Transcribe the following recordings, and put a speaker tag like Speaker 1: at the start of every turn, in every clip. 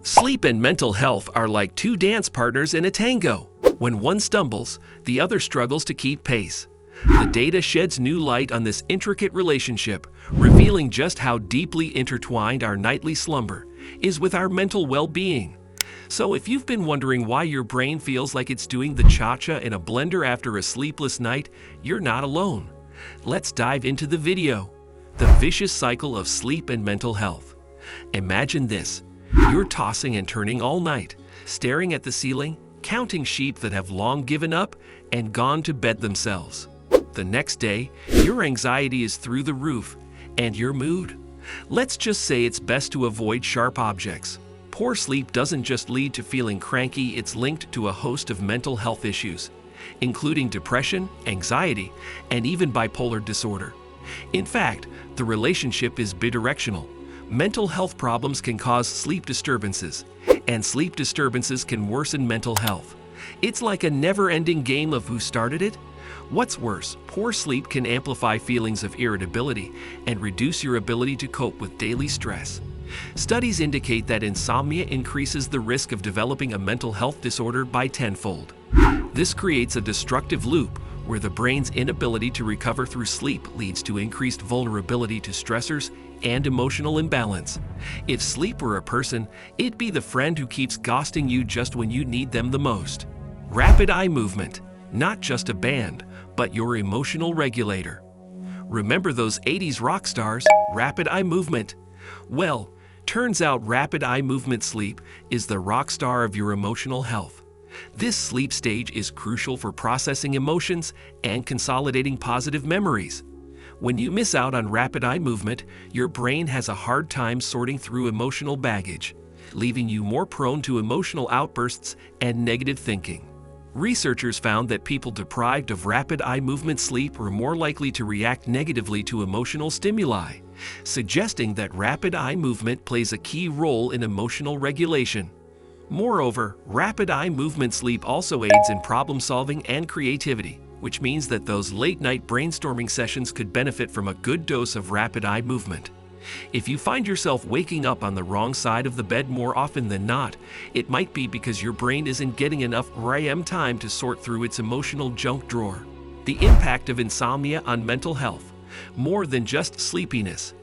Speaker 1: Sleep and mental health are like two dance partners in a tango. When one stumbles, the other struggles to keep pace. The data sheds new light on this intricate relationship, revealing just how deeply intertwined our nightly slumber is with our mental well-being. So if you've been wondering why your brain feels like it's doing the cha-cha in a blender after a sleepless night, you're not alone. Let's dive into the video. The vicious cycle of sleep and mental health. Imagine this. You're tossing and turning all night, staring at the ceiling, counting sheep that have long given up and gone to bed themselves. The next day, your anxiety is through the roof, and your mood. Let's just say it's best to avoid sharp objects. Poor sleep doesn't just lead to feeling cranky, it's linked to a host of mental health issues, including depression, anxiety, and even bipolar disorder. In fact, the relationship is bidirectional. Mental health problems can cause sleep disturbances, and sleep disturbances can worsen mental health. It's like a never-ending game of who started it. What's worse, poor sleep can amplify feelings of irritability and reduce your ability to cope with daily stress. Studies indicate that insomnia increases the risk of developing a mental health disorder by tenfold. This creates a destructive loop where the brain's inability to recover through sleep leads to increased vulnerability to stressors and emotional imbalance. If sleep were a person, it'd be the friend who keeps ghosting you just when you need them the most. Rapid eye movement, not just a band, but your emotional regulator. Remember those 80s rock stars, rapid eye movement? Well, turns out rapid eye movement sleep is the rock star of your emotional health. This sleep stage is crucial for processing emotions and consolidating positive memories. When you miss out on rapid eye movement, your brain has a hard time sorting through emotional baggage, leaving you more prone to emotional outbursts and negative thinking. Researchers found that people deprived of rapid eye movement sleep were more likely to react negatively to emotional stimuli, suggesting that rapid eye movement plays a key role in emotional regulation. Moreover, rapid eye movement sleep also aids in problem-solving and creativity, which means that those late-night brainstorming sessions could benefit from a good dose of rapid eye movement. If you find yourself waking up on the wrong side of the bed more often than not, it might be because your brain isn't getting enough REM time to sort through its emotional junk drawer. The impact of insomnia on mental health. More than just sleepiness.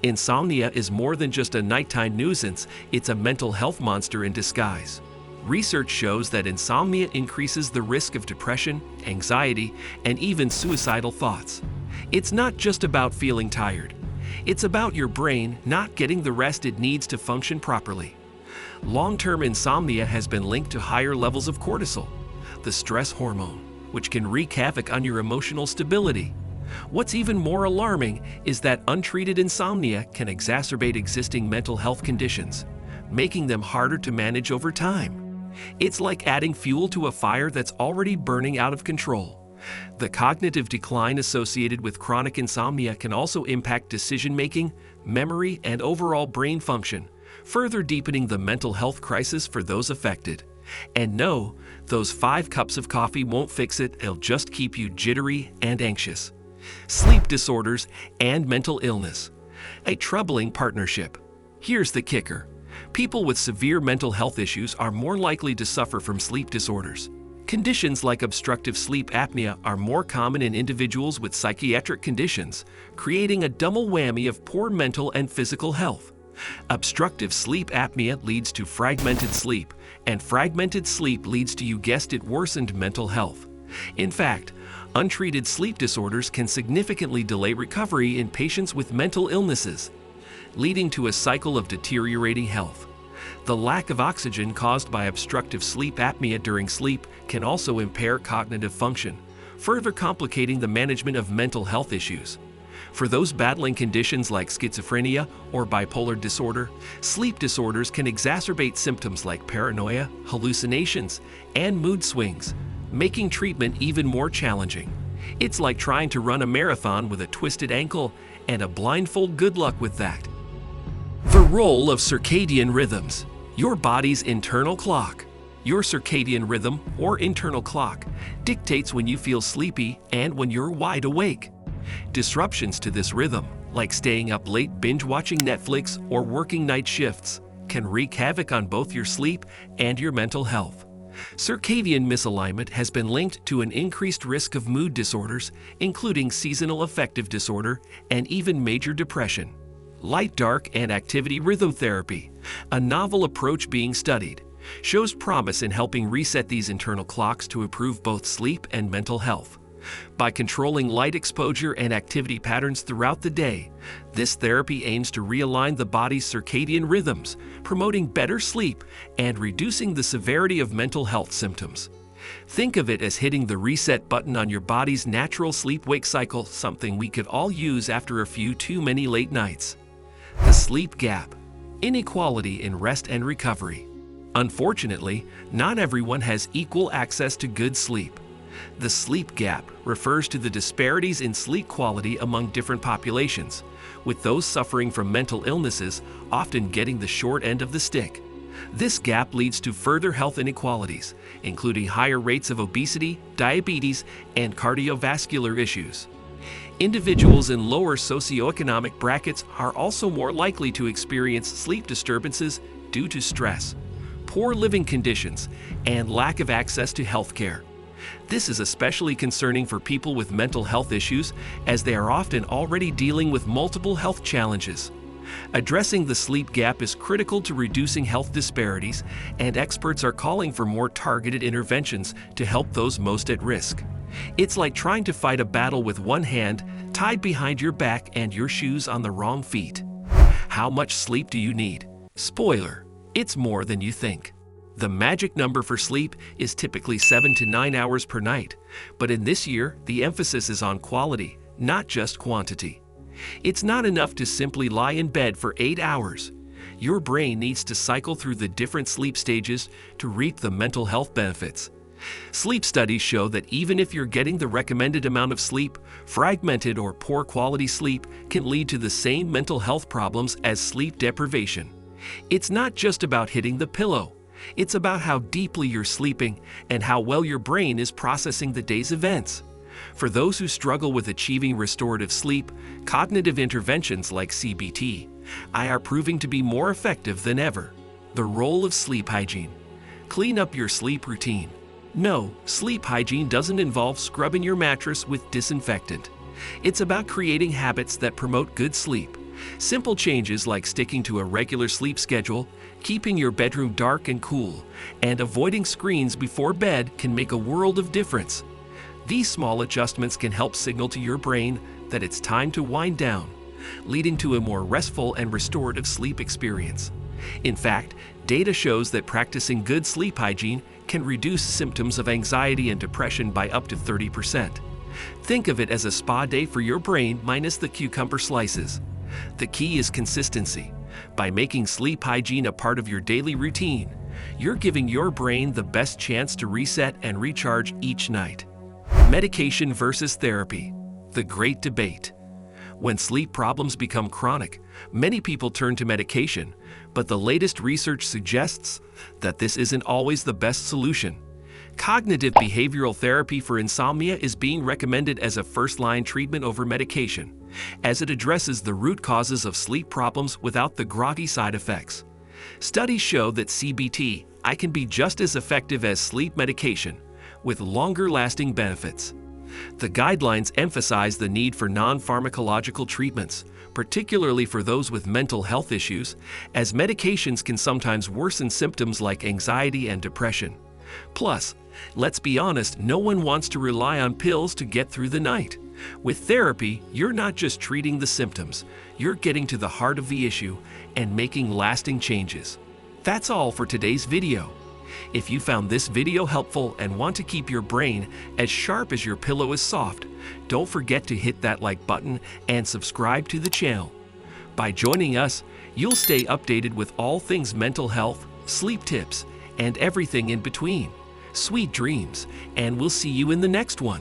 Speaker 1: Insomnia is more than just a nighttime nuisance, it's a mental health monster in disguise. Research shows that insomnia increases the risk of depression, anxiety, and even suicidal thoughts. It's not just about feeling tired. It's about your brain not getting the rest it needs to function properly. Long-term insomnia has been linked to higher levels of cortisol, the stress hormone, which can wreak havoc on your emotional stability. What's even more alarming is that untreated insomnia can exacerbate existing mental health conditions, making them harder to manage over time. It's like adding fuel to a fire that's already burning out of control. The cognitive decline associated with chronic insomnia can also impact decision-making, memory, and overall brain function, further deepening the mental health crisis for those affected. And no, those 5 cups of coffee won't fix it, they'll just keep you jittery and anxious. Sleep disorders and mental illness. A troubling partnership. Here's the kicker. People with severe mental health issues are more likely to suffer from sleep disorders. Conditions like obstructive sleep apnea are more common in individuals with psychiatric conditions, creating a double whammy of poor mental and physical health. Obstructive sleep apnea leads to fragmented sleep, and fragmented sleep leads to, you guessed it, worsened mental health. In fact, untreated sleep disorders can significantly delay recovery in patients with mental illnesses, leading to a cycle of deteriorating health. The lack of oxygen caused by obstructive sleep apnea during sleep can also impair cognitive function, further complicating the management of mental health issues. For those battling conditions like schizophrenia or bipolar disorder, sleep disorders can exacerbate symptoms like paranoia, hallucinations, and mood swings, making treatment even more challenging. It's like trying to run a marathon with a twisted ankle and a blindfold. Good luck with that. The role of circadian rhythms. Your body's internal clock. Your circadian rhythm, or internal clock, dictates when you feel sleepy and when you're wide awake. Disruptions to this rhythm, like staying up late binge-watching Netflix or working night shifts, can wreak havoc on both your sleep and your mental health. Circadian misalignment has been linked to an increased risk of mood disorders, including seasonal affective disorder and even major depression. Light, dark, and activity rhythm therapy, a novel approach being studied, shows promise in helping reset these internal clocks to improve both sleep and mental health. By controlling light exposure and activity patterns throughout the day, this therapy aims to realign the body's circadian rhythms, promoting better sleep and reducing the severity of mental health symptoms. Think of it as hitting the reset button on your body's natural sleep-wake cycle, something we could all use after a few too many late nights. The sleep gap, inequality in rest and recovery. Unfortunately, not everyone has equal access to good sleep. The sleep gap refers to the disparities in sleep quality among different populations, with those suffering from mental illnesses often getting the short end of the stick. This gap leads to further health inequalities, including higher rates of obesity, diabetes, and cardiovascular issues. Individuals in lower socioeconomic brackets are also more likely to experience sleep disturbances due to stress, poor living conditions, and lack of access to health care. This is especially concerning for people with mental health issues, as they are often already dealing with multiple health challenges. Addressing the sleep gap is critical to reducing health disparities, and experts are calling for more targeted interventions to help those most at risk. It's like trying to fight a battle with one hand tied behind your back and your shoes on the wrong feet. How much sleep do you need? Spoiler: it's more than you think. The magic number for sleep is typically 7 to 9 hours per night, but in this year, the emphasis is on quality, not just quantity. It's not enough to simply lie in bed for 8 hours. Your brain needs to cycle through the different sleep stages to reap the mental health benefits. Sleep studies show that even if you're getting the recommended amount of sleep, fragmented or poor quality sleep can lead to the same mental health problems as sleep deprivation. It's not just about hitting the pillow. It's about how deeply you're sleeping and how well your brain is processing the day's events. For those who struggle with achieving restorative sleep, cognitive interventions like CBT are proving to be more effective than ever. The role of sleep hygiene. Clean up your sleep routine. No, sleep hygiene doesn't involve scrubbing your mattress with disinfectant. It's about creating habits that promote good sleep. Simple changes like sticking to a regular sleep schedule, keeping your bedroom dark and cool, and avoiding screens before bed can make a world of difference. These small adjustments can help signal to your brain that it's time to wind down, leading to a more restful and restorative sleep experience. In fact, data shows that practicing good sleep hygiene can reduce symptoms of anxiety and depression by up to 30%. Think of it as a spa day for your brain minus the cucumber slices. The key is consistency. By making sleep hygiene a part of your daily routine, you're giving your brain the best chance to reset and recharge each night. Medication versus therapy. The great debate. When sleep problems become chronic, many people turn to medication, but the latest research suggests that this isn't always the best solution. Cognitive behavioral therapy for insomnia is being recommended as a first-line treatment over medication, as it addresses the root causes of sleep problems without the groggy side effects. Studies show that CBT can be just as effective as sleep medication, with longer-lasting benefits. The guidelines emphasize the need for non-pharmacological treatments, particularly for those with mental health issues, as medications can sometimes worsen symptoms like anxiety and depression. Plus, let's be honest, no one wants to rely on pills to get through the night. With therapy, you're not just treating the symptoms, you're getting to the heart of the issue and making lasting changes. That's all for today's video. If you found this video helpful and want to keep your brain as sharp as your pillow is soft, don't forget to hit that like button and subscribe to the channel. By joining us, you'll stay updated with all things mental health, sleep tips, and everything in between. Sweet dreams, and we'll see you in the next one.